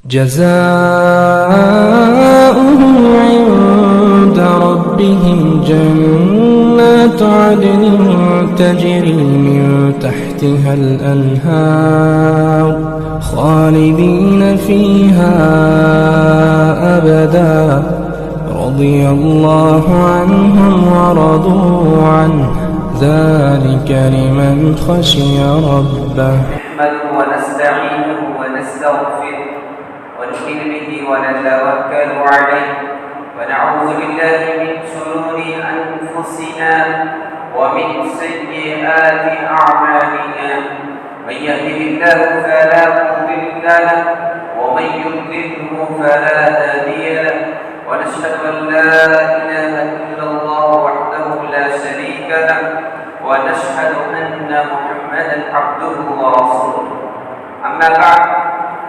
جزاؤهم عند ربهم جنات عدن تجري من تحتها الأنهار خالدين فيها أبدا رضي الله عنهم ورضوا عنه ذلك لمن خشي ربه. نحمده ونستعينه ونستغفره ونؤمن به ونتوكل عليه ونعوذ بالله من شرور أنفسنا ومن سيئات أعمالنا من يهده الله فلا مضل له ومن يضلله فلا هادي له ونشهد أن لا إله إلا الله وحده لا شريك له ونشهد أن محمدا عبده ورسوله. أما بعد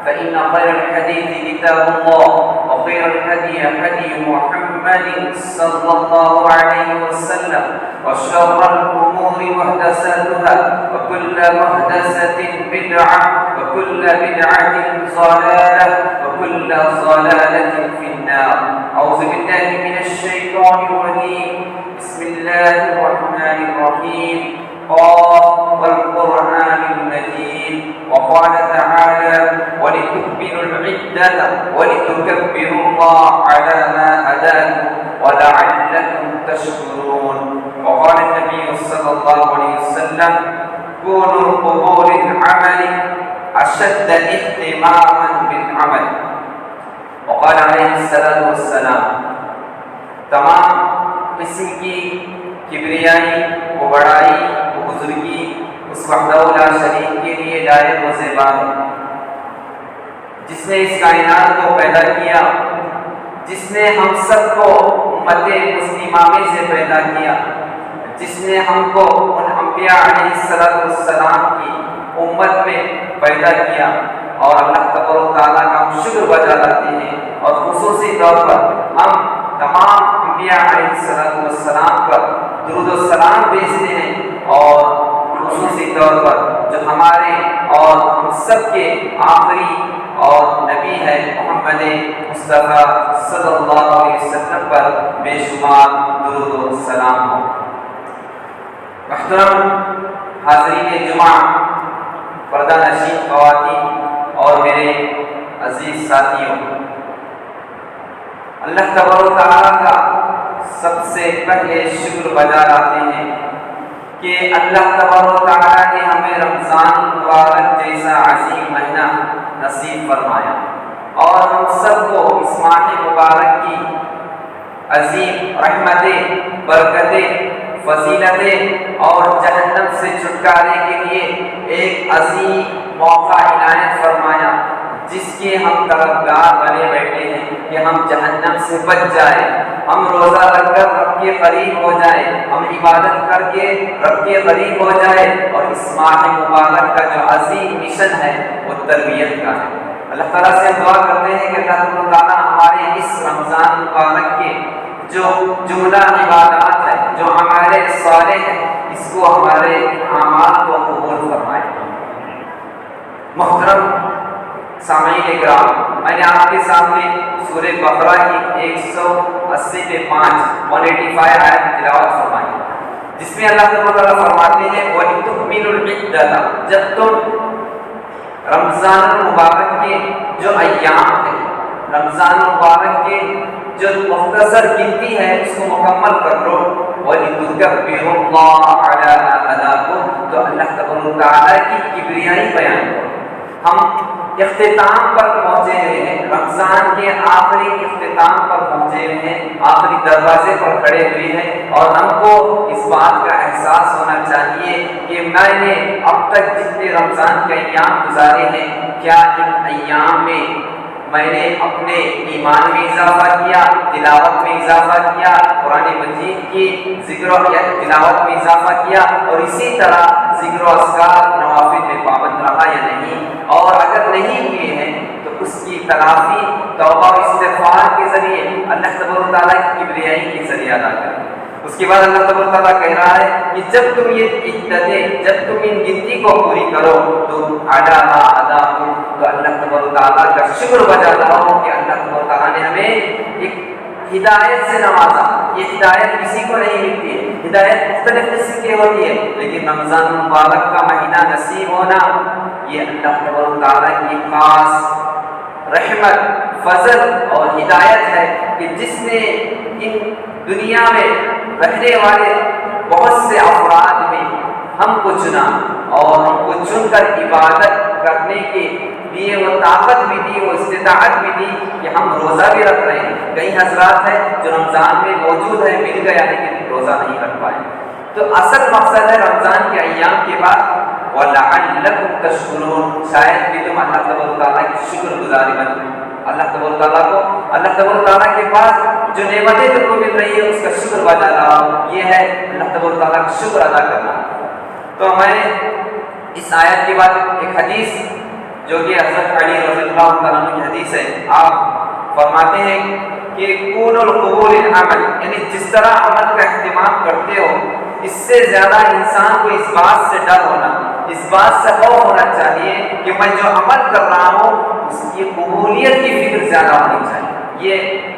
فإن خير الحديث كتاب الله وخير الهدي هدي محمد صلى الله عليه وسلم وشر الأمور محدثاتها وكل محدثة بدعة وكل بدعة ضلالة وكل ضلالة في النار. أعوذ بالله من الشيطان الرجيم. بسم الله الرحمن الرحيم. قاف والقرآن المجيد. وقال تعالى ولتكملوا العدة ولتكبروا الله على ما هداكم ولعلكم تشكرون. وقال النبي صلى الله عليه وسلم كونوا قبول العمل أشد اهتماما بالعمل. وقال عليه الصلاة والسلام تمام قسم کی کبریائی و بڑائی و بزرگی اس وحدہ لا شریک کے لیے لائق و زیبا ہے جس نے اس کائنات کو پیدا کیا، جس نے ہم سب کو امت مسلمہ میں سے پیدا کیا، جس نے ہم کو ان انبیاء علیہ السلام کی امت میں پیدا کیا. اور اللہ تبارک و تعالیٰ کا ہم شکر بجا لاتے ہیں اور خصوصی طور پر ہم تمام انبیاء علیہ السلام پر درود و سلام بھیجتے ہیں اور خصوصی طور پر جو ہمارے اور ہم سب کے آخری اور نبی ہے محمد مصطفیٰ صلی اللہ علیہ وسلم پر بے شمار درود و سلام ہو. محترم حاضرین جمعہ، پردہ نشین خواتین اور میرے عزیز ساتھیوں، اللہ تبارک و تعالیٰ کا سب سے پہلے شکر بجا لاتے ہیں کہ اللہ تبارک و تعالیٰ نے ہمیں رمضان مبارک جیسا عظیم مہینہ نصیب فرمایا اور ہم سب کو اس ماہ مبارک کی عظیم رحمتیں، برکتیں، فضیلتیں اور جہنم سے چھٹکارے کے لیے ایک عظیم موقع عنایت فرمایا جس کے ہم طلبگار بنے بیٹھے ہیں کہ ہم جہنم سے بچ جائیں، ہم روزہ رکھ کر رب کے قریب ہو جائیں، ہم عبادت کر کے رب کے قریب ہو جائیں. اور اس ماہ مبارک کا جو عظیم مشن ہے وہ تربیت کا ہے. اللہ تعالیٰ سے دعا کرتے ہیں کہ اللہ تعالیٰ ہمارے اس رمضان مبارک کے جو جملہ عبادات ہے، جو اعمال صالح ہے، اس کو ہمارے اعمال کو قبول فرمائے. محترم سامعین اکرام، میں نے آپ کے سامنے سورہ بقرہ کی 180 پہ 185 آیت تلاوت فرمائی جس میں اللہ تعالیٰ فرماتے ہیں وَلِتُكْمِلُوا الْعِدَّةَ، جب تم رمضان المبارک کے جو ایام ہیں، رمضان المبارک کے جو مختصر گنتی ہے اس کو مکمل کر لو. وَلِتُكَبِّرُوا اللَّهَ عَلَى مَا هَدَاكُمْ، تو اللہ تعالیٰ کی کبریائی بیان کرو. ہم اختتام پر پہنچے ہوئے ہیں، رمضان کے آخری اختتام پر پہنچے ہوئے ہیں، آخری دروازے پر کھڑے ہوئے ہیں اور ہم کو اس بات کا احساس ہونا چاہیے کہ میں نے اب تک جتنے رمضان کے ایام گزارے ہیں، کیا ان ایام میں میں نے اپنے ایمان میں اضافہ کیا، تلاوت میں اضافہ کیا، قرآن مجید کی ذکر و تلاوت میں اضافہ کیا اور اسی طرح ذکر و اذکار نوافل میں پابند رہا یا نہیں. اور اگر نہیں کیے ہیں تو اس کی تلافی توبہ و استغفار کے ذریعے اللہ تبارک و تعالیٰ کی کبریائی کے ذریعے ادا کریں. اس کے بعد اللہ تبارک تعالیٰ کہہ رہا ہے کہ جب تم یہ عدتیں، جب تم ان گنتی کو پوری کرو تو ادا تو اللہ تبارک تعالیٰ کا شکر بجا لاؤ کہ اللہ تبارک تعالیٰ نے ہمیں ایک ہدایت سے نوازا۔ یہ ہدایت کسی کو نہیں ملتی ہے، ہدایت مختلف قسم کی ہوتی ہے، لیکن رمضان المبارک کا مہینہ نصیب ہونا یہ اللہ تبارک تعالیٰ کی خاص رحمت، فضل اور ہدایت ہے کہ جس نے ان دنیا میں رہنے والے بہت سے افراد میں ہم کو چنا اور ہم کو چن کر عبادت کرنے کے لیے وہ طاقت بھی دی، وہ استطاعت بھی دی کہ ہم روزہ بھی رکھ رہے ہیں۔ کئی حضرات ہیں جو رمضان میں موجود ہے، مل گیا لیکن روزہ نہیں رکھ پائے۔ تو اصل مقصد ہے رمضان کے ایام کے بعد وَلَعَلَّكُمْ تَشْكُرُونَ، شاید کہ تم اللہ تبارک تعالیٰ کی شکر گزاری بنو۔ اللہ تبارک تعالیٰ کو، اللہ تبارک تعالیٰ کے پاس جو نعمتیں تم کو مل رہی ہے اس کا شکر بجا لاؤ، یہ ہے اللہ تبارک تعالیٰ کا شکر ادا کرنا۔ تو ہمیں اس آیت کے بعد ایک حدیث جو کہ حضرت علی رضی اللہ تعالیٰ عنہ کی حدیث ہے، آپ فرماتے ہیں کہ کون القبول العمل، یعنی جس طرح عمل کا اہتمام کرتے ہو اس سے زیادہ انسان کو اس بات سے ڈر ہونا، اس بات سے خوف ہونا چاہیے کہ میں جو عمل کر رہا ہوں اس کی قبولیت کی فکر زیادہ ہونی چاہیے۔ یہ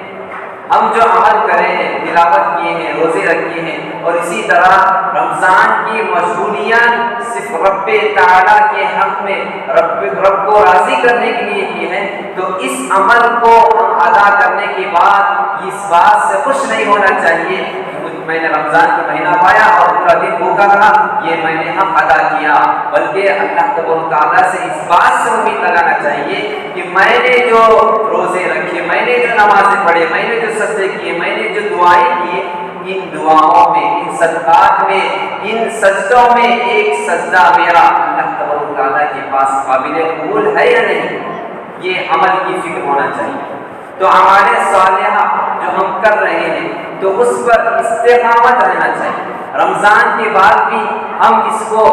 ہم جو عمل کرے ہیں، تلاوت کیے ہیں، روزے رکھے ہیں، اور اسی طرح رمضان کی مشغولیات صرف رب تعالیٰ کے حق میں رب کو راضی کرنے کے لیے کی ہیں، تو اس عمل کو ہم ادا کرنے کے بعد اس بات سے خوش نہیں ہونا چاہیے میں نے رمضان کا مہینہ پایا اور پورا دن بھوکا رہا، یہ میں نے حق ادا کیا، بلکہ اللہ تبارک تعالیٰ سے اس بات سے امید لگانا چاہیے کہ میں نے جو روزے رکھے، میں نے جو نمازیں پڑھے، میں نے جو سجدے کیے، میں نے جو دعائیں کی، ان دعاؤں میں، ان صدقات میں، ان سجدوں میں ایک سجدہ میرا اللہ تبارک تعالیٰ کے پاس قابل قبول ہے یا نہیں، یہ عمل کی فکر ہونا چاہیے۔ تو ہمارے صالحہ جو ہم کر رہے ہیں تو اس پر استقامت رہنا چاہیے، رمضان کے بعد بھی ہم اس کو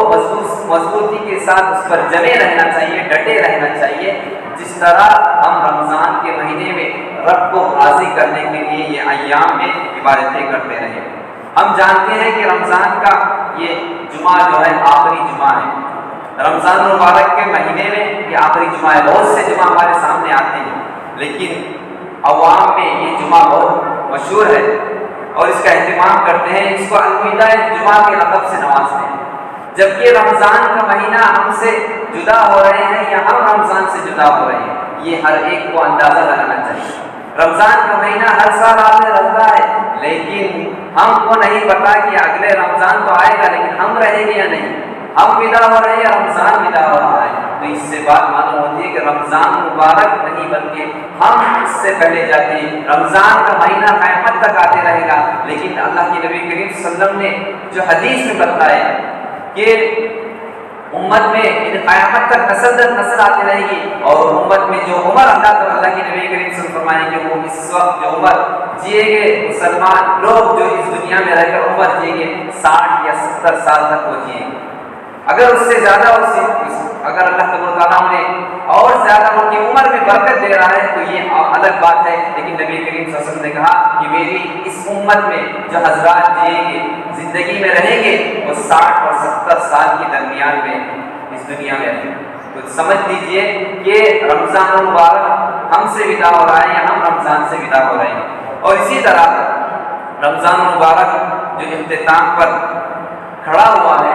مضبوطی کے ساتھ اس پر جمے رہنا چاہیے، ڈٹے رہنا چاہیے، جس طرح ہم رمضان کے مہینے میں رب کو راضی کرنے کے لیے یہ ایام میں عبادتیں کرتے رہے۔ ہم جانتے ہیں کہ رمضان کا یہ جمعہ جو ہے آخری جمعہ ہے، رمضان المبارک کے مہینے میں یہ آخری جمعہ ہے۔ بہت سے جمعہ ہمارے سامنے آتے ہیں لیکن عوام میں یہ جمعہ بہت مشہور ہے اور اس کا اہتمام کرتے ہیں، اس کو الوداع جمعہ کے لقب سے نوازتے ہیں، جبکہ رمضان کا مہینہ ہم سے جدا ہو رہے ہیں یا ہم رمضان سے جدا ہو رہے ہیں، یہ ہر ایک کو اندازہ لگانا چاہیے۔ رمضان کا مہینہ ہر سال آتے رہتا ہے لیکن ہم کو نہیں پتا کہ اگلے رمضان تو آئے گا لیکن ہم رہیں گے یا نہیں، ہم ودا ہو رہے ہیں یا رمضان ودا ہو رہا ہے۔ تو اس سے بات معلوم ہوتی ہے کہ رمضان مبارک نہیں بلکہ ہم اس سے پہلے جاتے ہیں۔ رمضان کا مہینہ قیامت تک آتے رہے گا، لیکن اللہ کے نبی کریم صلی اللہ علیہ وسلم نے جو حدیث میں بتایا کہ امت میں قیامت تک نسل در نسل آتی رہے گی، اور امت میں جو عمر اللہ کے نبی کریم صلی اللہ علیہ وسلم فرمائیں کہ وہ اس وقت جو عمر جیے گے مسلمان لوگ جو اس دنیا میں رہ کر عمر جیے گے 60 یا 70 سال تک وہ جیے گے۔ اگر اس سے زیادہ اگر اللہ تبارک تعالیٰ نے اور زیادہ ان کی عمر میں برکت دے رہا ہے تو یہ الگ بات ہے، لیکن نبی کریم صلی اللہ علیہ وسلم نے کہا کہ میری اس امت میں جو حضرات جییں گے، زندگی میں رہیں گے، وہ 60 اور 70 سال کے درمیان میں اس دنیا میں رہیں گے۔ تو سمجھ لیجئے کہ رمضان المبارک ہم سے ودا ہو رہا ہے یا ہم رمضان سے ودا ہو رہے ہیں۔ اور اسی طرح رمضان المبارک جو اختتام پر کھڑا ہوا ہے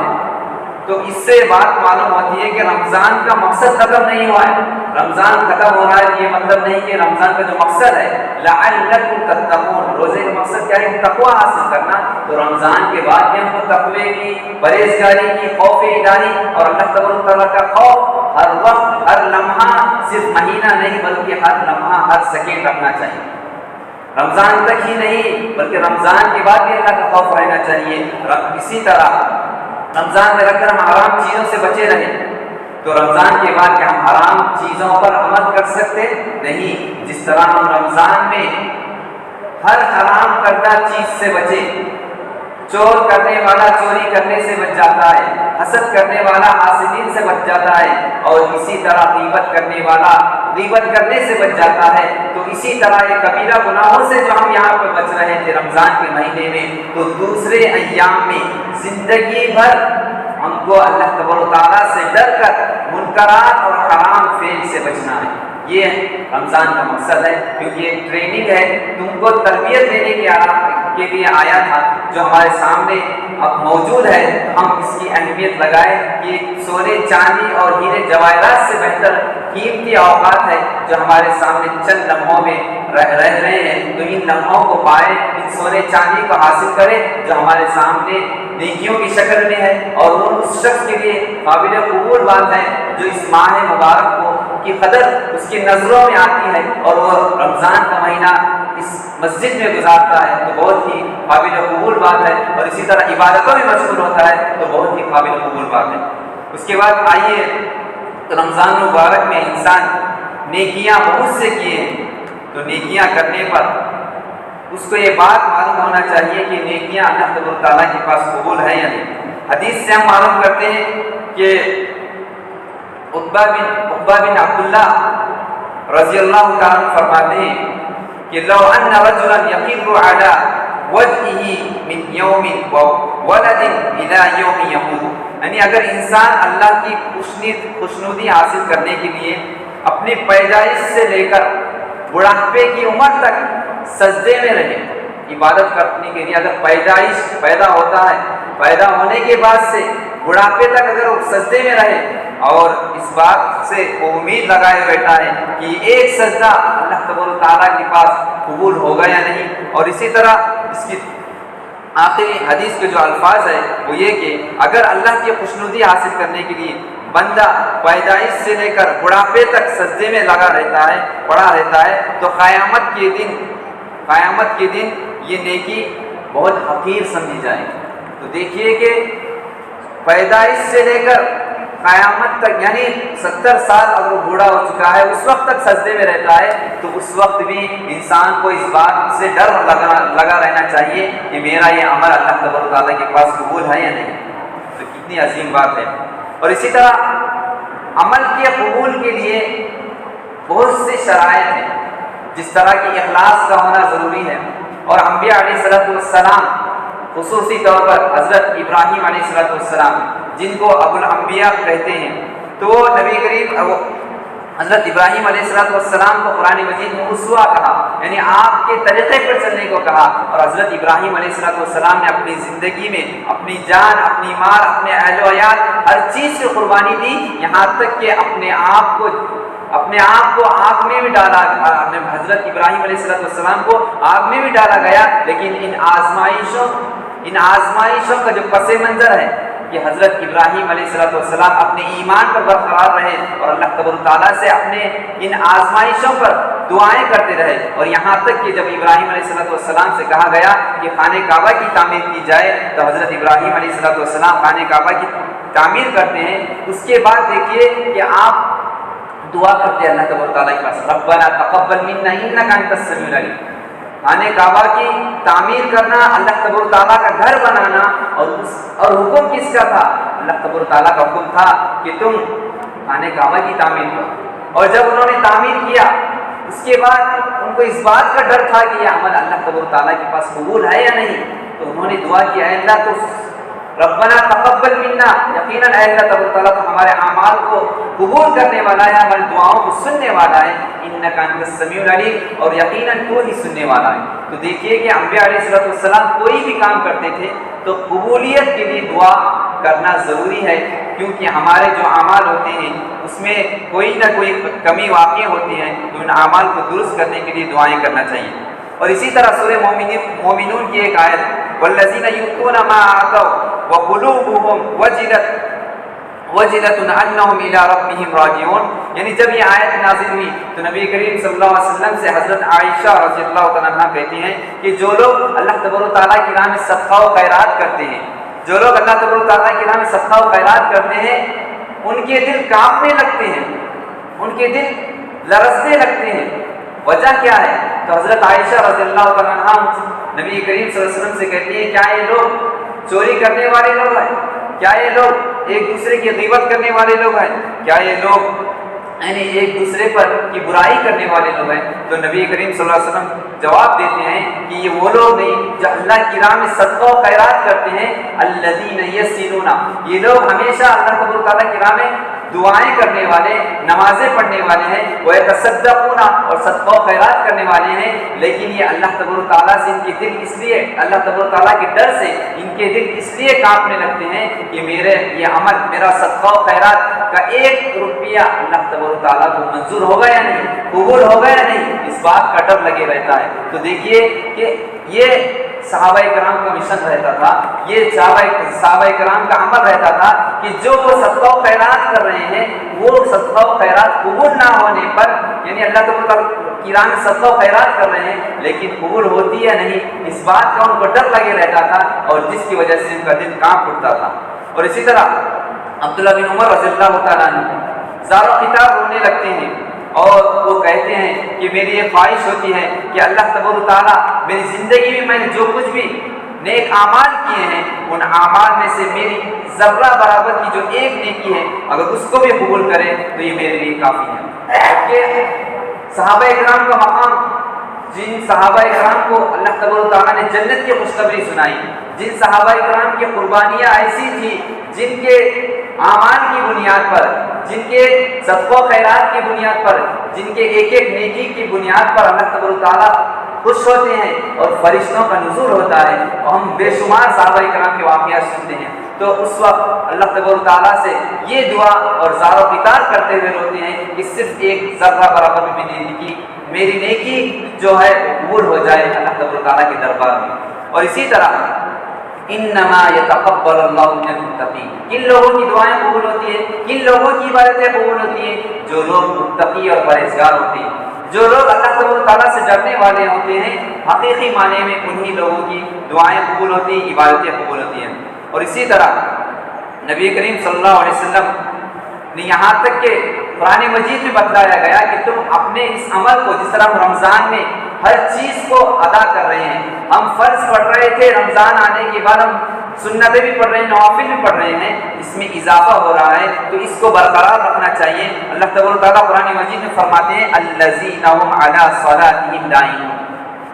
تو اس سے بات معلوم ہوتی ہے کہ رمضان کا مقصد ختم نہیں ہوا ہے۔ رمضان ختم ہو رہا ہے یہ مطلب نہیں کہ رمضان کا جو مقصد ہے لعلکم تتقون، روزے کا مقصد کیا ہے؟ تقوی حاصل کرنا۔ تو رمضان کے بعد بھی ہم کو تقوی کی، پرہیزگاری کی، خوف الہی اور اللہ تبارک تعالیٰ کا خوف ہر وقت ہر لمحہ، صرف مہینہ نہیں بلکہ ہر لمحہ ہر سیکنڈ رکھنا چاہیے۔ رمضان تک ہی نہیں بلکہ رمضان کے بعد بھی اللہ کا خوف رہنا چاہیے۔ اسی طرح رمضان میں رکھ کر ہم حرام چیزوں سے بچے رہیں، تو رمضان کے بعد کہ ہم حرام چیزوں پر عمل کر سکتے نہیں، جس طرح ہم رمضان میں ہر حرام کردہ چیز سے بچے، چور کرنے والا چوری کرنے سے بچ جاتا ہے، حسد کرنے والا حاسدین سے بچ جاتا ہے، اور اسی طرح غیبت کرنے والا غیبت کرنے سے بچ جاتا ہے۔ تو اسی طرح یہ کبیرہ گناہوں سے جو ہم یہاں پہ بچ رہے تھے رمضان کے مہینے میں، تو دوسرے ایام میں زندگی بھر ہم کو اللہ تبارک و تعالیٰ سے ڈر کر منکرات اور حرام فعل سے بچنا ہے۔ یہ رمضان کا مقصد ہے، کیونکہ یہ ٹریننگ ہے، تم کو تربیت دینے کے لیے آیا تھا، جو ہمارے سامنے اب موجود ہے۔ ہم اس کی اہمیت لگائیں کہ سونے چاندی اور ہیرے جواہرات سے بہتر قیمتی اوقات ہے جو ہمارے سامنے چند لمحوں میں رہ رہے ہیں، تو ان لمحوں کو پائے، ان سونے چاندی کو حاصل کریں جو ہمارے سامنے نیکیوں کی شکل میں ہے، اور وہ اس شخص کے لیے قابل قبول بات ہے جو اس ماہ مبارک کو کی قدر اس کی نظروں میں آتی ہے اور وہ رمضان کا مہینہ اس مسجد میں گزارتا ہے، تو بہت ہی قابل قبول بات ہے، اور اسی طرح عبادتوں میں مشغول ہوتا ہے تو بہت ہی قابل قبول بات ہے۔ اس کے بعد آئیے، رمضان مبارک میں انسان نیکیاں بہت سے کیے ہیں، تو نیکیاں کرنے پر اس کو یہ بات معلوم ہونا چاہیے کہ نیکیاں اللہ تبارک و تعالیٰ کے پاس قبول ہے یا نہیں۔ حدیث سے ہم معلوم کرتے ہیں کہ عقبہ بن عبداللہ رضی اللہ تعالیٰ عنہ فرماتے ہیں کہ لو ان رجلا يقر على وجهه من يوم وولد الى يوم يموت، یعنی اگر انسان اللہ کی خوشنودی حاصل کرنے کے لیے اپنی پیدائش سے لے کر بڑھاپے کی عمر تک سجدے میں رہے، عبادت کرنے کے لیے اگر پیدا ہوتا ہے، پیدا ہونے کے بعد سے بڑھاپے تک اگر وہ سجدے میں رہے اور اس بات سے امید لگائے بیٹھا ہے کہ ایک سجدہ اللہ تبارک و تعالیٰ کے پاس قبول ہوگا یا نہیں، اور اسی طرح اس کی آخری حدیث کے جو الفاظ ہے وہ یہ کہ اگر اللہ کی خوشنودی حاصل کرنے کے لیے بندہ پیدائش سے لے کر بڑھاپے تک سجدے میں پڑا رہتا ہے، تو قیامت کے دن یہ نیکی بہت حقیر سمجھی جائے گی۔ تو دیکھیے کہ پیدائش سے لے کر قیامت تک، یعنی 70 سال اگر وہ بوڑھا ہو چکا ہے اس وقت تک سجدے میں رہتا ہے، تو اس وقت بھی انسان کو اس بات سے ڈر لگا رہنا چاہیے کہ میرا یہ عمل اللہ تبارک و تعالیٰ کے پاس قبول ہے یا نہیں۔ تو کتنی عظیم بات ہے۔ اور اسی طرح عمل کے قبول کے لیے بہت سے شرائط ہیں، جس طرح کی اخلاص کا ہونا ضروری ہے، اور انبیاء علیہ السلام خصوصی طور پر حضرت ابراہیم علیہ السلام جن کو ابو الانبیاء کہتے ہیں، تو وہ نبی کریم حضرت ابراہیم علیہ السلام کو قرآن مجید میں اسوہ کہا، یعنی آپ کے طریقے پر چلنے کو کہا، اور حضرت ابراہیم علیہ السلام نے اپنی زندگی میں اپنی جان، اپنی مال، اپنے اہل و عیال ہر چیز کی قربانی دی، یہاں تک کہ اپنے آپ کو آگ میں بھی ڈالا، حضرت ابراہیم علیہ السلام کو آگ میں بھی ڈالا گیا، لیکن ان آزمائشوں کا جو پس منظر ہے کہ حضرت ابراہیم علیہ السلام اپنے ایمان پر برقرار رہے اور اللہ تبارک و تعالیٰ سے اپنے ان آزمائشوں پر دعائیں کرتے رہے، اور یہاں تک کہ جب ابراہیم علیہ السلام سے کہا گیا کہ خانہ کعبہ کی تعمیر کی جائے، تو حضرت ابراہیم علیہ السلام خانہ کعبہ کی تعمیر کرتے ہیں۔ اس کے بعد دیکھیے کہ آپ دعا کرتے ہیں اللہ تبارک و تعالیٰ کے پاس، ربنا تقبل منا انک انت السمیع العلیم۔ خانہ کعبہ کی تعمیر کرنا، اللہ تبارک و تعالیٰ کا گھر بنانا، اور حکم کس کا تھا؟ اللہ تبارک و تعالیٰ کا حکم تھا کہ تم خانہ کعبہ کی تعمیر کرو، اور جب انہوں نے تعمیر کیا اس کے بعد ان کو اس بات کا ڈر تھا کہ یہ عمل اللہ تبارک و تعالیٰ کے پاس قبول ہے یا نہیں، تو انہوں نے دعا کی، اے اللہ تو ربنا تقبل منا، یقیناً اے اللہ تبارک و تعالیٰ تو ہمارے اعمال کو قبول کرنے والا ہے، ہماری دعاؤں کو سننے والا ہے، انک انت السمیع العلیم، اور یقیناً تو ہی سننے والا ہے۔ تو دیکھیے کہ انبیاء علیہ السلام کوئی بھی کام کرتے تھے تو قبولیت کے لیے دعا کرنا ضروری ہے، کیونکہ ہمارے جو اعمال ہوتے ہیں اس میں کوئی نہ کوئی کمی واقع ہوتی ہے، تو ان اعمال کو درست کرنے کے لیے دعائیں کرنا چاہیے۔ اور اسی طرح سورہ مومنون کی ایک آیت، والذین یؤتون ما آتوا وقلوبهم وجلۃ انہم الی ربہم راجعون، یعنی جب یہ آیت نازل ہوئی تو نبی کریم صلی اللہ علیہ وسلم سے حضرت عائشہ رضی اللہ تعالیٰ عنہ کہتی ہیں کہ جو لوگ اللہ تبارک و تعالیٰ کی راہ میں صدقہ و خیرات کرتے ہیں، جو لوگ اللہ تبارک و تعالیٰ کی راہ میں صدقہ و خیرات کرتے ہیں، ان کے دل کانپنے لگتے ہیں، ان کے دل لرزنے لگتے ہیں۔ وجہ کیا ہے؟ تو حضرت عائشہ رضی اللہ تعالیٰ عنہ نبی کریم صلی اللہ علیہ وسلم سے کہتی ہے کیا یہ لوگ چوری کرنے والے لوگ ہیں؟ کیا یہ لوگ ایک دوسرے کی غیبت کرنے والے لوگ ہیں؟ کیا یہ لوگ یعنی ایک دوسرے پر کی برائی کرنے والے لوگ ہیں؟ تو نبی کریم صلی اللہ علیہ وسلم جواب دیتے ہیں کہ یہ وہ لوگ نہیں جو اللہ کی راہ میں صدقہ و خیرات کرتے ہیں، الذین یصلون، یہ لوگ ہمیشہ اللہ تبارک و تعالیٰ کی راہ میں دعائیں کرنے والے، نمازیں پڑھنے والے ہیں، وہ یتصدقون، اور صدقہ و خیرات کرنے والے ہیں، لیکن یہ اللہ تبارک و تعالیٰ سے ان کے دل اس لیے، اللہ تبارک و تعالیٰ کے ڈر سے ان کے دل اس لیے کانپنے لگتے ہیں کہ میرے یہ عمل، میرا صدقہ و خیرات کا 1 روپیہ اللہ تبارک و تعالیٰ کو منظور ہوگا یا نہیں، قبول ہوگا یا نہیں، اس بات کا ڈر لگے رہتا ہے۔ تو دیکھیے کہ یہ صحابہ کرام کا مشن رہتا تھا، یہ صحابہ کرام کا عمل رہتا تھا کہ جو وہ صدقہ و خیرات کر رہے ہیں، وہ صدقہ و خیرات قبول نہ ہونے پر، یعنی اللہ تعالیٰ کی راہ میں صدقہ و خیرات کر رہے ہیں لیکن قبول ہوتی ہے نہیں، اس بات کا ان کو ڈر لگے رہتا تھا، اور جس کی وجہ سے ان کا دل کانپ اٹھتا تھا۔ اور اسی طرح عبداللہ بن عمر رضی اللہ تعالیٰ عنہ زار و خطاب رونے لگتے ہیں، اور وہ کہتے ہیں کہ میری یہ خواہش ہوتی ہے کہ اللہ تبارک و تعالیٰ میری زندگی میں نے جو کچھ بھی نیک اعمال کیے ہیں، ان اعمال میں سے میری ذرہ برابر کی جو ایک نیکی ہے، اگر اس کو بھی قبول کرے تو یہ میرے لیے کافی ہے۔ کہ صحابہ کرام کا مقام، جن صحابہ کرام کو اللہ تبارک و تعالیٰ نے جنت کی خوشخبری سنائی، جن صحابہ کرام کی قربانیاں ایسی تھی، جن کے اعمال کی بنیاد پر، جن کے صدقہ و خیرات کی بنیاد پر، جن کے ایک ایک نیکی کی بنیاد پر اللہ تبارک و تعالیٰ خوش ہوتے ہیں اور فرشتوں کا نزول ہوتا ہے، اور ہم بے شمار صحابہ کرام کے واقعات سنتے ہیں، تو اس وقت اللہ تبارک و تعالیٰ سے یہ دعا اور زار و قطار کرتے ہوئے روتے ہیں کہ صرف ایک ذرہ برابر بھی میری نیکی جو ہے قبول ہو جائے اللہ تبارک و تعالیٰ کے دربار میں۔ اور اسی طرح انما یتقبل اللہ من المتقین، کن لوگوں کی دعائیں قبول ہوتی ہیں، کن لوگوں کی عبادتیں قبول ہوتی ہیں؟ جو لوگ متقی اور پرہیزگار ہوتے ہیں، جو لوگ اللہ تبارک و تعالیٰ سے ڈرنے والے ہوتے ہیں، حقیقی معنی میں انہی لوگوں کی دعائیں قبول ہوتی ہیں، عبادتیں قبول ہوتی ہیں۔ اور اسی طرح نبی کریم صلی اللہ علیہ وسلم نے یہاں تک کہ قرآن مجید میں بتلایا گیا کہ تم اپنے اس عمل کو، جس طرح ہم رمضان میں ہر چیز کو ادا کر رہے ہیں، ہم فرض پڑھ رہے تھے، رمضان آنے کے بعد ہم سنتیں بھی پڑھ رہے ہیں، نوافل بھی پڑھ رہے ہیں، اس میں اضافہ ہو رہا ہے، تو اس کو برقرار رکھنا چاہیے۔ اللہ تبارک و تعالیٰ قرآن مجید میں فرماتے ہیں الذین هم علی صلاتهم دائمون،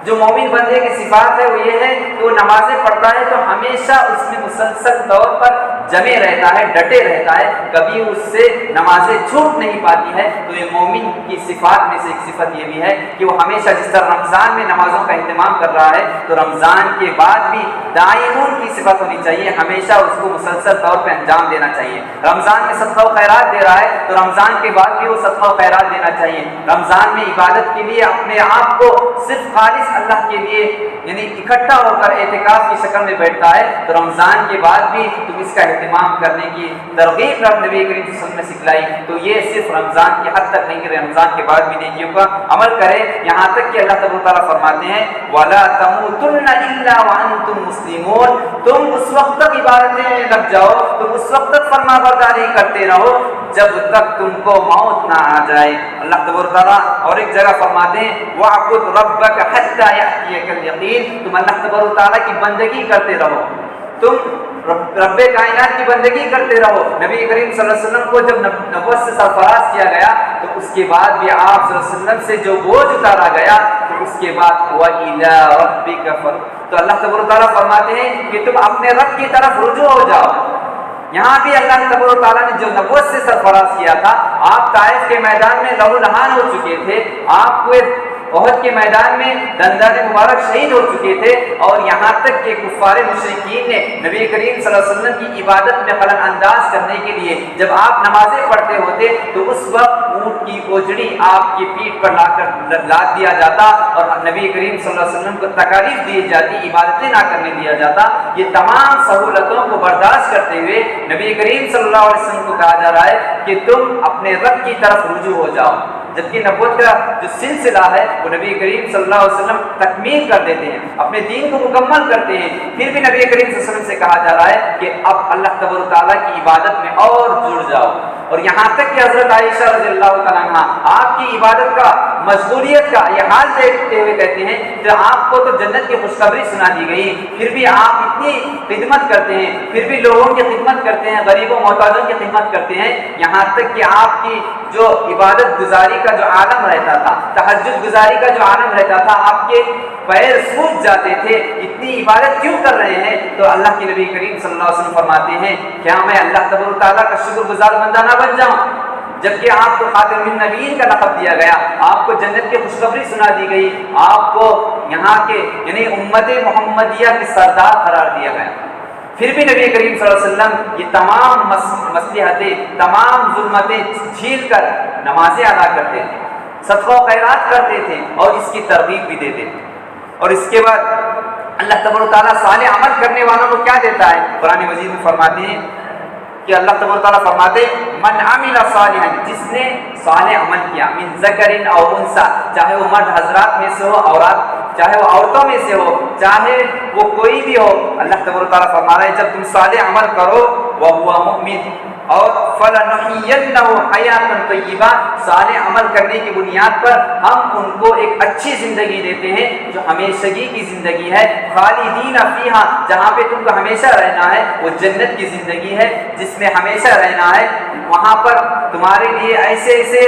جو مومن بندے کی صفات ہے وہ یہ ہے کہ وہ نمازیں پڑھتا ہے تو ہمیشہ اس میں مسلسل طور پر جمے رہتا ہے، ڈٹے رہتا ہے، کبھی اس سے نمازیں چھوٹ نہیں پاتی ہے۔ تو یہ مومن کی صفات میں سے ایک صفت یہ بھی ہے کہ وہ ہمیشہ، جس طرح رمضان میں نمازوں کا اہتمام کر رہا ہے، تو رمضان کے بعد بھی دائمون کی صفت ہونی چاہیے، ہمیشہ اس کو مسلسل طور پہ انجام دینا چاہیے۔ رمضان میں صدقہ و خیرات دے رہا ہے تو رمضان کے بعد بھی وہ صدقہ و خیرات دینا چاہیے۔ رمضان میں عبادت کے لیے اپنے آپ کو صرف خالص اللہ کے لیے یعنی اکٹھا ہو کر اعتکاف کی شکل میں بیٹھتا ہے، تو رمضان کے بعد بھی تم اس کا اہتمام کرنے کی ترغیب رب نبی کریم صلی اللہ علیہ وسلم نے سکھلائی۔ تو یہ صرف رمضان کی حد تک نہیں کہ رمضان کے بعد بھی نیکیوں کا عمل کرے، یہاں تک کہ اللہ تبارک و تعالیٰ فرماتے ہیں وَلَا تَمُوتُنَّ إِلَّا وَأَنْتُمْ مُسْلِمُونَ، تم اس وقت تک عبادتیں میں لگ جاؤ، تم اس وقت تک فرما برداری کرتے رہو جب تک تم کو موت نہ آ جائے۔ اللہ تبارک و تعالیٰ اور ایک جگہ فرماتے ہیں وَاعْبُدْ رَبَّكَ حَتَّى يَأْتِيَكَ الْيَقِينُ، تم اللہ تبارک و تعالیٰ کی بندگی کرتے رہو، تم رب کائنات کی بندگی کرتے رہو۔ نبی کریم صلی اللہ علیہ وسلم کو جب نبوت سے سرفراز کیا گیا تو اس کے بعد بھی آپ صلی اللہ علیہ وسلم سے جو بوجھ اتارا گیا تو اس کے بعد وَإِلَىٰ رَبِّكَ فَارْغَب، تو اللہ تبارک و تعالیٰ فرماتے ہیں کہ تم اپنے رب کی طرف رجوع ہو جاؤ۔ یہاں بھی اللہ تبارک و تعالیٰ نے جو نبوت سے سرفراز کیا تھا، آپ طائف کے میدان میں لہو لہان ہو چکے تھے، آپ کو احد کے میدان میں دندان مبارک شہید ہو چکے تھے، اور یہاں تک کہ کفار مشرکین نے نبی کریم صلی اللہ علیہ وسلم کی عبادت میں خلل انداز کرنے کے لیے جب آپ نمازیں پڑھتے ہوتے تو اس وقت اونٹ کی اوجڑی آپ کی پیٹھ پر لا کر لاد دیا جاتا اور نبی کریم صلی اللہ علیہ وسلم کو تکالیف دی جاتی، عبادتیں نہ کرنے دیا جاتا۔ یہ تمام سہولتوں کو برداشت کرتے ہوئے نبی کریم صلی اللہ علیہ وسلم کو کہا جا رہا ہے کہ تم اپنے رب کی طرف رجوع ہو جاؤ، جبکہ نبوت کا جو سلسلہ ہے وہ نبی کریم صلی اللہ علیہ وسلم تکمیل کر دیتے ہیں، اپنے دین کو مکمل کرتے ہیں، پھر بھی نبی کریم صلی اللہ علیہ وسلم سے کہا جا رہا ہے کہ اب اللہ تبارک و تعالیٰ کی عبادت میں اور جڑ جاؤ۔ اور یہاں تک کہ حضرت عائشہ رضی اللہ تعالیٰ عنہ آپ کی عبادت کا مشغولیت کا یہ حال دیکھتے ہوئے کہتے ہیں کہ آپ کو تو جنت کی خوشخبری سنا دی گئی، پھر بھی آپ اتنی خدمت کرتے ہیں، پھر بھی لوگوں کی خدمت کرتے ہیں، غریبوں محتاجوں کی خدمت کرتے ہیں، یہاں تک کہ آپ کی جو عبادت گزاری کا جو عالم رہتا تھا، تہجد گزاری کا جو عالم رہتا تھا، آپ کے پیر سوکھ جاتے تھے، اتنی عبادت کیوں کر رہے ہیں؟ تو اللہ کے نبی کریم صلی اللہ علیہ وسلم فرماتے ہیں کیا میں اللہ تبارک و تعالیٰ کا شکر گزار بندہ نہ بن جاؤں؟ جبکہ آپ کو خاتم النبیین کا لقب دیا گیا، آپ کو جنت کی خوشخبری سنا دی گئی، آپ کو یہاں کے یعنی امت محمدیہ کے سردار قرار دیا گیا، پھر بھی نبی کریم صلی اللہ علیہ وسلم یہ تمام مصلحتیں، تمام ظلمتیں جھیل کر نمازیں ادا کرتے تھے، صدقہ و خیرات کرتے تھے اور اس کی ترغیب بھی دیتے تھے۔ اور اس کے بعد اللہ تبارک و تعالیٰ صالح عمل کرنے والوں کو کیا دیتا ہے؟ قرآن مجید میں فرماتے ہیں کہ اللہ تبارک و تعالیٰ فرماتے من عمل صالحا، جس نے صالح عمل کیا، من ذکر او انثی، چاہے وہ مرد حضرات میں سے ہو، عورات چاہے وہ عورتوں میں سے ہو، چاہے وہ کوئی بھی ہو، اللہ تبارک و تعالیٰ فرما رہا ہے جب تم صالح عمل کرو وہو مؤمن اور فَلَنُحْيِيَنَّهُ حَيَاةً طَيِّبَةً، صالح عمل کرنے کی بنیاد پر ہم ان کو ایک اچھی زندگی دیتے ہیں جو ہمیشگی کی زندگی ہے، خالدین فیہا، جہاں پہ تم کو ہمیشہ رہنا ہے وہ جنت کی زندگی ہے جس میں ہمیشہ رہنا ہے، وہاں پر تمہارے لیے ایسے ایسے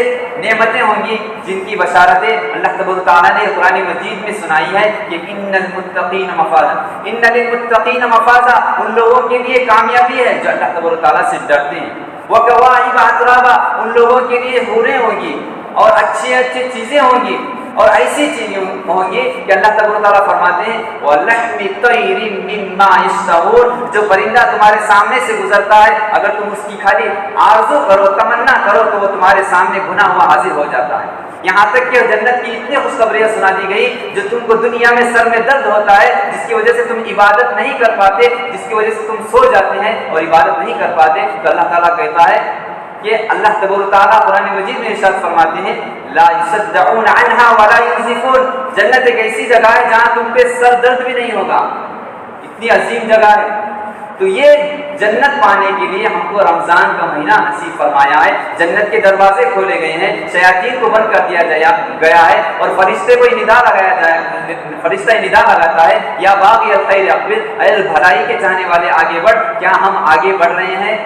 نعمتیں ہوں گی جن کی بشارتیں اللہ تبارک و تعالیٰ نے قرآن مجید میں سنائی ہے کہ ان المتقین مفازا، ان للمتقین مفازا، ان لوگوں کے لیے کامیابی ہے جو اللہ تبارک و تعالیٰ سے ڈرتے ہیں، وَكَوَاعِبَ أَتْرَابًا، ان لوگوں کے لیے حوریں ہوں گی اور اچھی اچھی چیزیں ہوں گی اور ایسی چیزیں ہوں گی کہ اللہ تبارک و تعالیٰ فرماتے ہیں وَلَحْمِ طَيْرٍ مِّمَّا يَشْتَهُونَ، جو پرندہ تمہارے سامنے سے گزرتا ہے اگر تم اس کی خالی آرزو کرو، تمنا کرو تو وہ تمہارے سامنے بنا ہوا حاضر ہو جاتا ہے، یہاں تک کہ جنت کی اتنی خوشخبریاں سنا دی گئی جو تم کو دنیا میں سر میں درد ہوتا ہے، جس کی وجہ سے تم عبادت نہیں کر پاتے، جس کی وجہ سے تم سو جاتے ہیں اور عبادت نہیں کر پاتے، تو اللہ تعالیٰ کہتا ہے کہ اللہ تبارک و تعالیٰ قرآن مجید میں ارشاد فرماتے ہیں لا يصدعون عنها ولا ينزفون، جنت ایک ایسی جگہ ہے جہاں تم پہ سر درد بھی نہیں ہوگا، اتنی عظیم جگہ ہے۔ تو یہ جنت پانے کے لیے ہم کو رمضان کا مہینہ نصیب فرمایا ہے، جنت کے دروازے کھولے گئے ہیں، شیاطین کو بند کر دیا گیا ہے اور فرشتے کو ندا لگایا جائے، فرشتہ ندا لگاتا ہے یا باغی الخیر اقبل، اے بھلائی کے چاہنے والے آگے بڑھ، کیا ہم آگے بڑھ رہے ہیں؟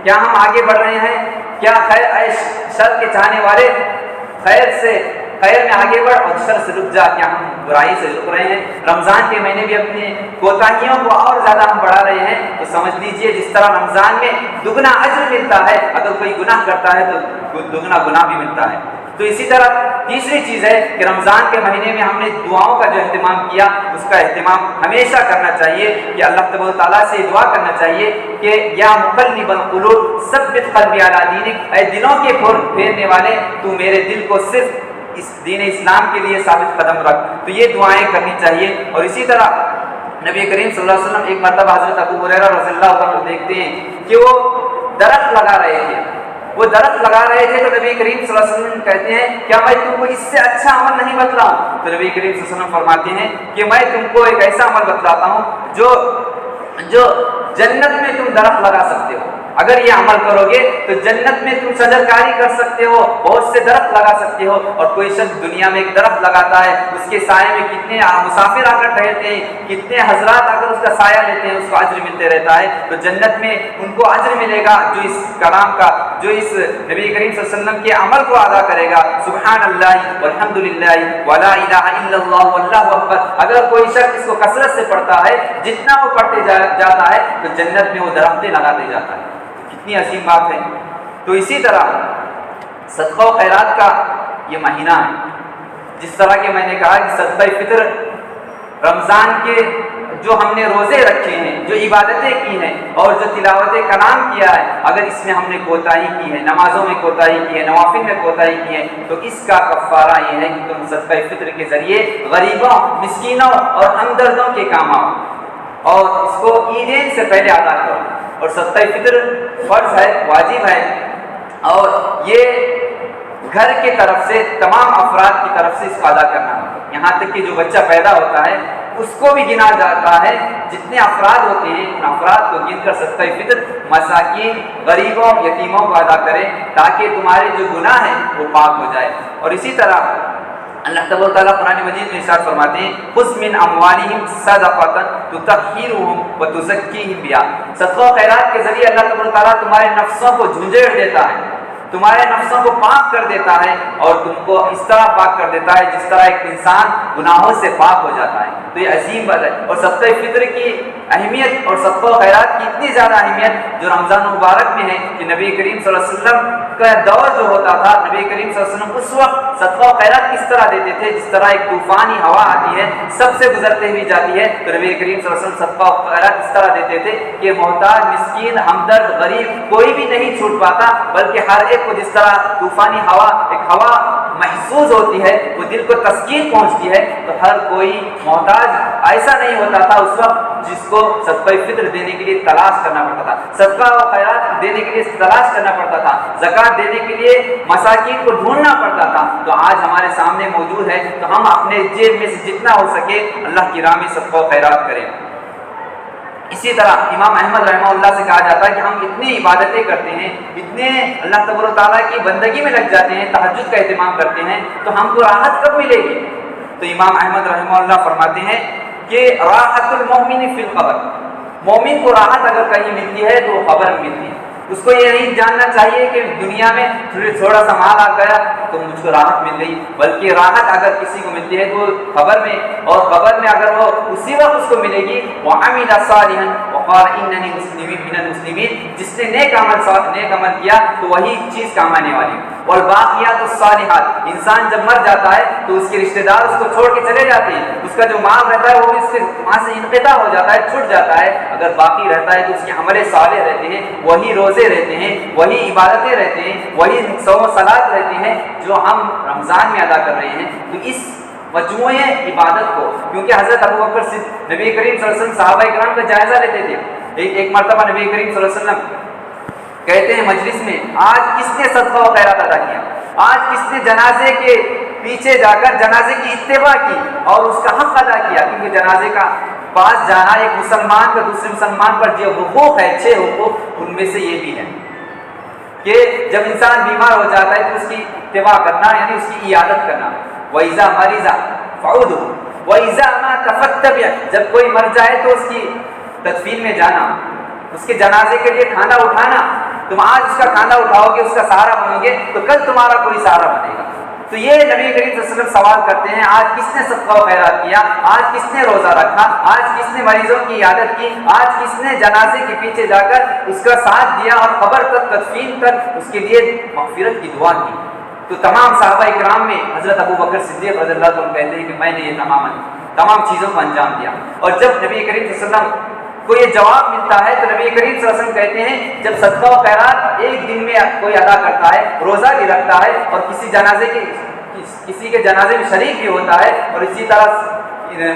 کیا ہم آگے بڑھ رہے ہیں؟ کیا خیر اے شر کے چاہنے والے خیر میں آگے بڑھ اور شر سے رک جا، کیا ہم برائی سے رک رہے ہیں؟ رمضان کے مہینے بھی اپنے کوتاہیوں کو اور زیادہ ہم بڑھا رہے ہیں، تو سمجھ لیجئے جس طرح رمضان میں دگنا اجر ملتا ہے، اگر کوئی گناہ کرتا ہے تو دگنا گناہ بھی ملتا ہے، تو اسی طرح تیسری چیز ہے کہ رمضان کے مہینے میں ہم نے دعاؤں کا جو اہتمام کیا اس کا اہتمام ہمیشہ کرنا چاہیے کہ اللہ تبارک و تعالیٰ سے دعا کرنا چاہیے کہ یا مقلب القلوب ثبت قلبی علی دینک، اے دلوں کے پھیرنے والے تو میرے دل کو صرف اس دین اسلام کے لیے ثابت قدم رکھ، تو یہ دعائیں کرنی چاہیے۔ اور اسی طرح نبی کریم صلی اللہ علیہ وسلم ایک مرتبہ حضرت ابو ہریرہ رضی اللہ عنہ دیکھتے ہیں کہ وہ درخت لگا رہے تھے، وہ درخت لگا رہے تھے، تو نبی کریم صلی اللہ علیہ وسلم کہتے ہیں کیا میں تم کو اس سے اچھا عمل نہیں بتلاؤں؟ تو نبی کریم صلی اللہ علیہ وسلم فرماتے ہیں کہ میں تم کو ایک ایسا عمل بتلاتا ہوں جو جنت میں تم درخت لگا سکتے ہو، اگر یہ عمل کرو گے تو جنت میں تم شجرکاری کر سکتے ہو، بہت سے درخت لگا سکتے ہو، اور کوئی شخص دنیا میں ایک درخت لگاتا ہے اس کے سائے میں کتنے مسافر آ کر ٹھہرتے ہیں، کتنے حضرات آ کر اس کا سایہ لیتے ہیں، اس کو اجر ملتے رہتا ہے، تو جنت میں ان کو اجر ملے گا جو اس کلام کا، جو اس نبی کریم صلی اللہ علیہ وسلم کے عمل کو ادا کرے گا، سبحان اللہ والحمد للہ ولا الہ الا اللہ واللہ اکبر، اگر کوئی شخص اس کو کثرت سے پڑھتا ہے، جتنا وہ پڑھتے جاتا ہے تو جنت میں وہ درختیں لگاتے جاتا ہے، کتنی عظیم بات ہے۔ تو اسی طرح صدقہ و خیرات کا یہ مہینہ ہے، جس طرح کہ میں نے کہا کہ صدقہ فطر رمضان کے جو ہم نے روزے رکھے ہیں، جو عبادتیں کی ہیں اور جو تلاوت کلام کیا ہے، اگر اس میں ہم نے کوتاہی کی ہے، نمازوں میں کوتاہی کی ہے، نوافل میں کوتاہی کی ہے، تو اس کا کفارہ یہ ہے کہ تم صدقہ فطر کے ذریعے غریبوں، مسکینوں اور ہمدردوں کے کام آؤ اور اس کو عیدین سے پہلے ادا کرو۔ اور صدقہ فطر فرض ہے، واجب ہے، اور یہ گھر کی طرف سے تمام افراد کی طرف سے اس کو ادا کرنا ہوگا، یہاں تک کہ جو بچہ پیدا ہوتا ہے اس کو بھی گنا جاتا ہے، جتنے افراد ہوتے ہیں ان افراد کو گن کر صدقہ فطر مساکین، غریبوں، یتیموں کو ادا کریں تاکہ تمہارے جو گناہ ہیں وہ پاک ہو جائے۔ اور اسی طرح اللہ تبارک و تعالیٰ قرآن مجید میں ارشاد فرماتے ہیں خذ من اموالہم صدقۃ تطہرہم وتزکیہم بہا، صدقہ و خیرات کے ذریعے اللہ تبارک و تعالیٰ تمہارے نفسوں کو جھنجھوڑ دیتا ہے، تمہارے نفسوں کو پاک کر دیتا ہے، اور تم کو اس طرح پاک کر دیتا ہے جس طرح ایک انسان گناہوں سے پاک ہو جاتا ہے۔ تو یہ عظیم بات ہے، اور صدقہ فطر کی اہمیت اور صدقہ و خیرات کی اتنی زیادہ اہمیت جو رمضان مبارک میں ہے کہ نبی کریم صلی اللہ علیہ وسلم کا دور جو ہوتا تھا، نبی کریم صلی اللہ علیہ وسلم اس وقت صدقہ و خیرات کس طرح دیتے تھے، جس طرح ایک طوفانی ہوا آتی ہے سب سے گزرتے ہوئی جاتی ہے، تو نبی کریم صلی اللہ علیہ وسلم صدقہ و خیرات اس طرح دیتے تھے کہ محتاج، مسکین، ہمدرد، غریب کوئی بھی نہیں چھوٹ پاتا، بلکہ ہر ایک کو جس طرح طوفانی ہوا، ایک ہوا محسوس ہوتی ہے، وہ دل کو تسکین پہنچتی ہے، تو ہر کوئی محتاج ایسا نہیں ہوتا تھا اس وقت جس کو صدقہ فطر دینے کے لیے تلاش کرنا پڑتا تھا، صدقہ و خیرات دینے کے لیے تلاش کرنا پڑتا تھا، زکوٰۃ دینے کے لیے مساکین کو ڈھونڈنا پڑتا تھا۔ تو آج ہمارے سامنے موجود ہے، تو ہم اپنے جیب میں سے جتنا ہو سکے اللہ کی راہ میں صدقہ و خیرات کریں۔ اسی طرح امام احمد رحمہ اللہ سے کہا جاتا ہے کہ ہم اتنی عبادتیں کرتے ہیں، اتنے اللہ تبارک و تعالیٰ کی بندگی میں لگ جاتے ہیں، تہجد کا اہتمام کرتے ہیں، تو ہم کو راحت کب ملے گی؟ تو امام احمد رحمہ اللہ فرماتے ہیں کہ راحت المومن فی القبر، مومن کو راحت اگر کہیں ملتی ہے تو وہ قبر میں ملتی ہے۔ اس کو یہ نہیں جاننا چاہیے کہ دنیا میں تھوڑا سا مال آ گیا تو مجھ کو راحت مل گئی، بلکہ راحت اگر کسی کو ملتی ہے تو قبر میں، اور قبر میں اگر وہ اسی وقت اس کو ملے گی وَعَمِلَ صَالِحًا وَقَالَ إِنَّنِي مِنَ الْمُسْلِمِينَ، جس نے نیک عمل کیا تو وہی چیز کام آنے والی ہے۔ والباقیات الصالحات، انسان جب مر جاتا ہے تو اس کے رشتہ دار اس کو چھوڑ کے چلے جاتے ہیں، اس کا جو مال رہتا ہے وہ بھی اس سے وہاں سے انقطاع ہو جاتا ہے، چھٹ جاتا ہے، اگر باقی رہتا ہے تو اس کے عمل صالح رہتے ہیں، وہی روزے رہتے ہیں، وہی عبادتیں رہتے ہیں، وہی صوم و صلات رہتے ہیں جو ہم رمضان میں ادا کر رہے ہیں۔ تو اس مجموعے عبادت کو، کیونکہ حضرت ابوبکر صدیق نبی کریم صلی اللہ علیہ وسلم صحابہ کرام کا جائزہ لیتے تھے، ایک مرتبہ نبی کریم صلی اللہ علیہ وسلم کہتے ہیں مجلس میں، آج کس نے صدقہ و خیرات ادا کیا، آج کس نے جنازے کے پیچھے جا کر جنازے کی اتباع کی اور اس کا حق ادا کیا، کیونکہ جنازے کا پاس جانا ایک مسلمان کا دوسرے مسلمان پر جو حقوق ہے، 6 حقوق، ان میں سے یہ بھی ہے کہ جب انسان بیمار ہو جاتا ہے تو اس کی اتباع کرنا، یعنی اس کی عیادت کرنا، وَإِذَا مَرِضَ فَعُودُهُ وَإِذَا مَاتَ فَاتَّبِعْهُ، جب کوئی مر جائے تو اس کی تدفین میں جانا، اس کے جنازے کے لیے کھانا اٹھانا، تم آج اس کا کھانا اٹھاؤ گے، اس کا سہارا بنو گے تو کل تمہارا کوئی سہارا بنے گا۔ تو یہ نبی کریم صلی اللہ علیہ وسلم سوال کرتے ہیں، آج کس نے صدقہ و خیرات کیا، آج کس نے روزہ رکھا، آج کس نے مریضوں کی عیادت کی، آج کس نے جنازے کے پیچھے جا کر اس کا ساتھ دیا اور قبر تک تدفین تک اس کے لیے مغفرت کی دعا کی۔ تو تمام صحابہ کرام میں حضرت ابوبکر صدیق رضی اللہ عنہ کہتے ہیں کہ میں نے یہ تمام چیزوں کو انجام دیا۔ اور جب نبی کریم صلی اللہ علیہ وسلم کو یہ جواب ملتا ہے تو نبی کریم صلی اللہ علیہ وسلم کہتے ہیں جب صدقہ و خیرات ایک دن میں کوئی ادا کرتا ہے، روزہ بھی رکھتا ہے اور کسی کے جنازے میں شریک بھی ہوتا ہے، اور اسی طرح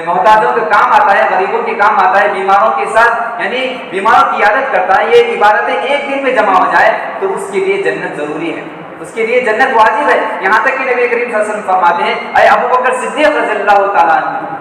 محتاجوں کے کام آتا ہے، غریبوں کے کام آتا ہے، بیماروں کے ساتھ یعنی بیماروں کی عیادت کرتا ہے، یہ عبادتیں ایک دن میں جمع ہو جائے تو اس کے لیے جنت ضروری ہے، اس کے لیے جنت واجب ہے۔ یہاں تک کہ نبی کریم صلی اللہ علیہ وسلم فرماتے ہیں اے ابوبکر صدیق رضی اللہ تعالیٰ عنہ،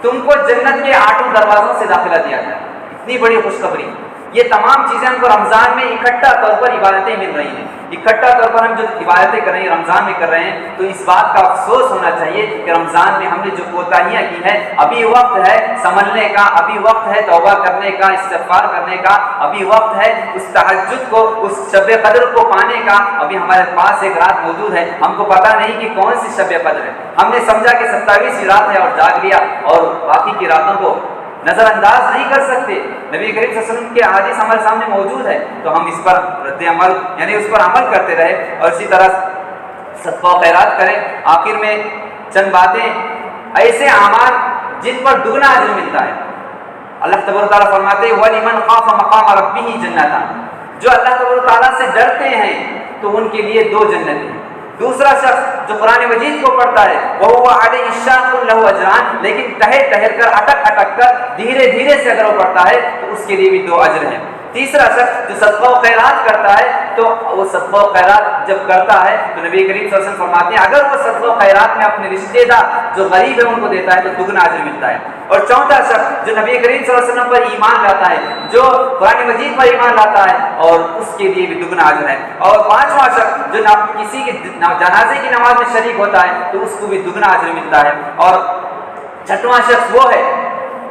تم کو جنت کے 8 دروازوں سے داخلہ دیا جائے، اتنی بڑی خوشخبری۔ یہ تمام چیزیں ہم کو رمضان میں اکٹھا طور پر عبادتیں مل رہی ہیں، اکٹھا طور پر ہم جو عبادتیں کر رہے ہیں رمضان میں کر رہے ہیں، تو اس بات کا افسوس ہونا چاہیے کہ رمضان میں ہم نے جو کوتاہیاں کی ہیں، ابھی وقت ہے سنبھلنے کا، ابھی وقت ہے توبہ کرنے کا، استغفار کرنے کا، ابھی وقت ہے اس تہجد کو، اس شب قدر کو پانے کا۔ ابھی ہمارے پاس ایک رات موجود ہے، ہم کو پتہ نہیں کہ کون سی شب قدر ہے، ہم نے سمجھا کہ 27ویں رات ہے اور جاگ لیا اور باقی کی راتوں کو نظر انداز نہیں کر سکتے۔ نبی کریم صلی اللہ علیہ وسلم کے احادیث ہمارے سامنے موجود ہے، تو ہم اس پر رد عمل یعنی اس پر عمل کرتے رہے اور اسی طرح صدقہ و خیرات کریں۔ آخر میں چند باتیں، ایسے اعمال جن پر دگنا اجر ملتا ہے۔ اللہ تبارک و تعالیٰ فرماتے ہیں وَلِمَنْ خَافَ مَقَامَ رَبِّهِ جَنَّتَانِ، جو اللہ تبارک و تعالیٰ سے ڈرتے ہیں تو ان کے لیے 2 جنتیں۔ دوسرا شخص جو قرآن مجید کو پڑھتا ہے وَهُوَ عَلَيْهِ شَاقٌ لَهُ أَجْرَانِ، لیکن ٹہر کر اٹک کر دھیرے سے اگر وہ پڑھتا ہے تو اس کے لیے بھی 2 اجر ہیں۔ تیسرا شخص جو صدقہ و خیرات کرتا ہے تو وہ صدقہ و خیرات جب کرتا ہے تو نبی کریم صلی اللہ علیہ وسلم فرماتے ہیں اگر وہ صدقہ و خیرات میں اپنے رشتے دار جو غریب ہے ان کو دیتا ہے تو دگنا اجر ملتا ہے۔ اور چوتھا شخص جو نبی کریم صلی اللہ علیہ وسلم پر ایمان لاتا ہے، جو قرآن مجید پر ایمان لاتا ہے، اور اس کے لیے بھی دگنا اجر ہے۔ اور پانچواں شخص جو کسی کے جنازے کی نماز میں شریک ہوتا ہے تو اس کو بھی دگنا اجر ملتا ہے۔ اور چھٹواں شخص وہ ہے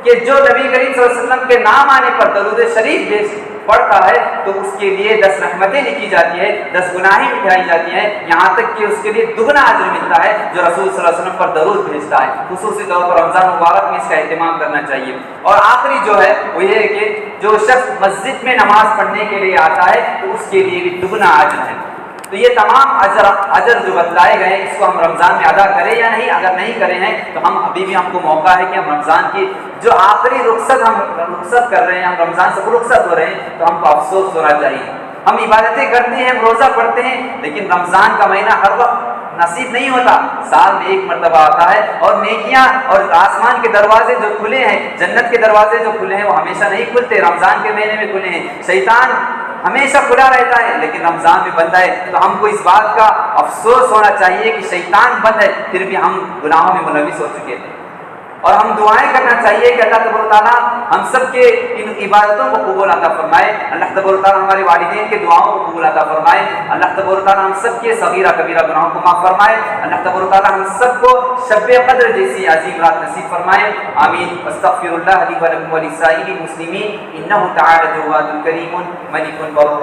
کہ جو نبی کریم صلی اللہ علیہ وسلم کے نام آنے پر درود شریف پڑھتا ہے تو اس کے لیے 10 رحمتیں لکھی جاتی ہے، 10 گناہیں مٹھائی جاتی ہیں، یہاں تک کہ اس کے لیے دگنا اجر ملتا ہے جو رسول صلی اللہ علیہ وسلم پر درود بھیجتا ہے۔ خصوصی طور پر رمضان مبارک میں اس کا اہتمام کرنا چاہیے۔ اور آخری جو ہے وہ یہ ہے کہ جو شخص مسجد میں نماز پڑھنے کے لیے آتا ہے تو اس کے لیے بھی دگنا اجر ہے۔ تو یہ تمام اجر جو بتلائے گئے اس کو ہم رمضان میں ادا کریں یا نہیں، اگر نہیں کرے ہیں تو ابھی بھی ہم کو موقع ہے کہ ہم رمضان کی جو آخری رخصت کر رہے ہیں، ہم رمضان سے رخصت ہو رہے ہیں تو ہم کو افسوس ہونا چاہیے۔ ہم عبادتیں کرتے ہیں، ہم روزہ پڑھتے ہیں، لیکن رمضان کا مہینہ ہر وقت نصیب نہیں ہوتا، سال میں ایک مرتبہ آتا ہے، اور نیکیاں اور آسمان کے دروازے جو کھلے ہیں، جنت کے دروازے جو کھلے ہیں وہ ہمیشہ نہیں کھلتے، رمضان کے مہینے میں کھلے ہیں۔ شیطان ہمیشہ کھلا رہتا ہے لیکن رمضان میں بند ہے، تو ہم کو اس بات کا افسوس ہونا چاہیے کہ شیطان بند ہے پھر بھی ہم گناہوں میں ملوث ہو چکے ہیں۔ اور ہم دعائیں کرنا چاہیے کہ اللہ تبارک و تعالیٰ ہم سب کے ان عبادتوں کو قبول عطا فرمائے، اللہ تبارک و تعالیٰ ہمارے والدین کے دعاؤں کو قبول عطا فرمائے، اللہ تبارک و تعالیٰ ہم سب کے صغیرہ کبیرہ گناہوں کو معاف فرمائے، اللہ تبارک و تعالیٰ ہم سب کو شب قدر جیسی عظیم رات نصیب فرمائے، آمین۔ واستغفر اللہ لی ولکم ولسائر المسلمین انہ تعالی جواد کریم ملک بر